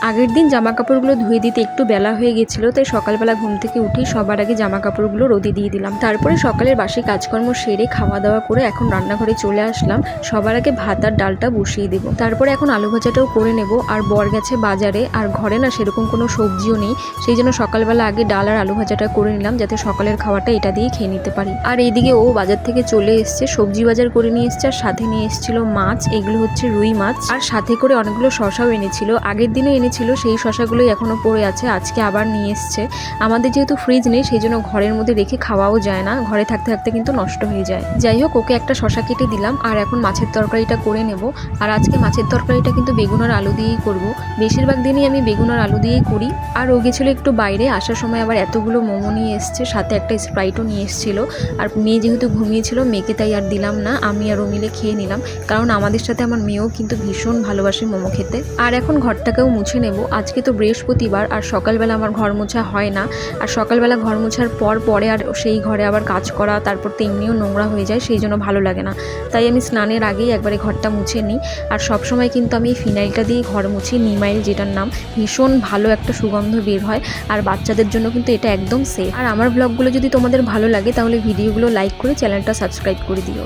আগের দিন জামা কাপড়গুলো ধুয়ে দিতে একটু বেলা হয়ে গেছিলো, তাই সকালবেলা ঘুম থেকে উঠেই সবার আগে জামা কাপড়গুলো রোদে দিয়ে দিলাম। তারপরে সকালের বাসি কাজকর্ম সেরে খাওয়া দাওয়া করে এখন রান্নাঘরে চলে আসলাম। সবার আগে ভাত আর ডালটা বসিয়ে দেবো। তারপরে এখন আলু ভাজাটাও করে নেব। আর বর গেছে বাজারে, আর ঘরে না সেরকম কোনো সবজিও নেই, সেই জন্য সকালবেলা আগে ডাল আর আলু ভাজাটা করে নিলাম, যাতে সকালের খাওয়াটা এটা দিয়ে খেয়ে নিতে পারি। আর এইদিকে ও বাজার থেকে চলে এসছে, সবজি বাজার করে নিয়ে এসছে, আর সাথে নিয়ে এসেছিল মাছ। এগুলো হচ্ছে রুই মাছ, আর সাথে করে অনেকগুলো শশাও এনেছিল। আগের দিনও এনেছিল, সেই শশাগুলোই এখনো পড়ে আছে, আজকে আবার নিয়ে এসছে। আমাদের যেহেতু ফ্রিজ নেই, সেই জন্য ঘরের মধ্যে রেখে খাওয়াও যায় না, ঘরে থাকতে থাকতে কিন্তু নষ্ট হয়ে যায়। যাই হোক, ওকে একটা শশা কেটে দিলাম, আর এখন মাছের তরকারিটা করে নেব। আর আজকে মাছের তরকারিটা কিন্তু বেগুন আর আলু দিয়েই করব। বেশিরভাগ দিনই আমি বেগুন আর আলু দিয়েই করি। আর ও গেছিলো একটু বাইরে, আসার সময় আবার এতগুলো মোমো নিয়ে এসছে, সাথে একটা স্প্রাইটও নিয়ে এসেছিলো। আর মেয়ে যেহেতু ঘুমিয়েছিল, মেয়েকে তাই আর দিলাম না, আমি আর ও মিলে খেয়ে নিলাম। কারণ আমাদের সাথে আমার মেয়েও কিন্তু ভীষণ ভালোবাসে মোমো খেতে। আর এখন ঘরটাকেও মুছে নেব। আজকে তো বৃহস্পতিবার, আর সকালবেলা আমার ঘর মোছা হয় না। আর সকালবেলা ঘর মোছার পরে আর সেই ঘরে আবার কাজ করা, তারপর তো এমনিও নোংরা হয়ে যায়, সেই জন্য ভালো লাগে না। তাই আমি স্নানের আগেই একবারে ঘরটা মুছে নিই। আর সবসময় কিন্তু আমি এই ফিনাইলটা দিয়ে ঘর মুছি, নিমাইল যেটার নাম। ভীষণ ভালো একটা সুগন্ধ বের হয়, আর বাচ্চাদের জন্য কিন্তু এটা একদম সেফ। আর আমার ব্লগগুলো যদি তোমাদের ভালো লাগে, তাহলে ভিডিওগুলো লাইক করে চ্যানেলটা সাবস্ক্রাইব করে দিও।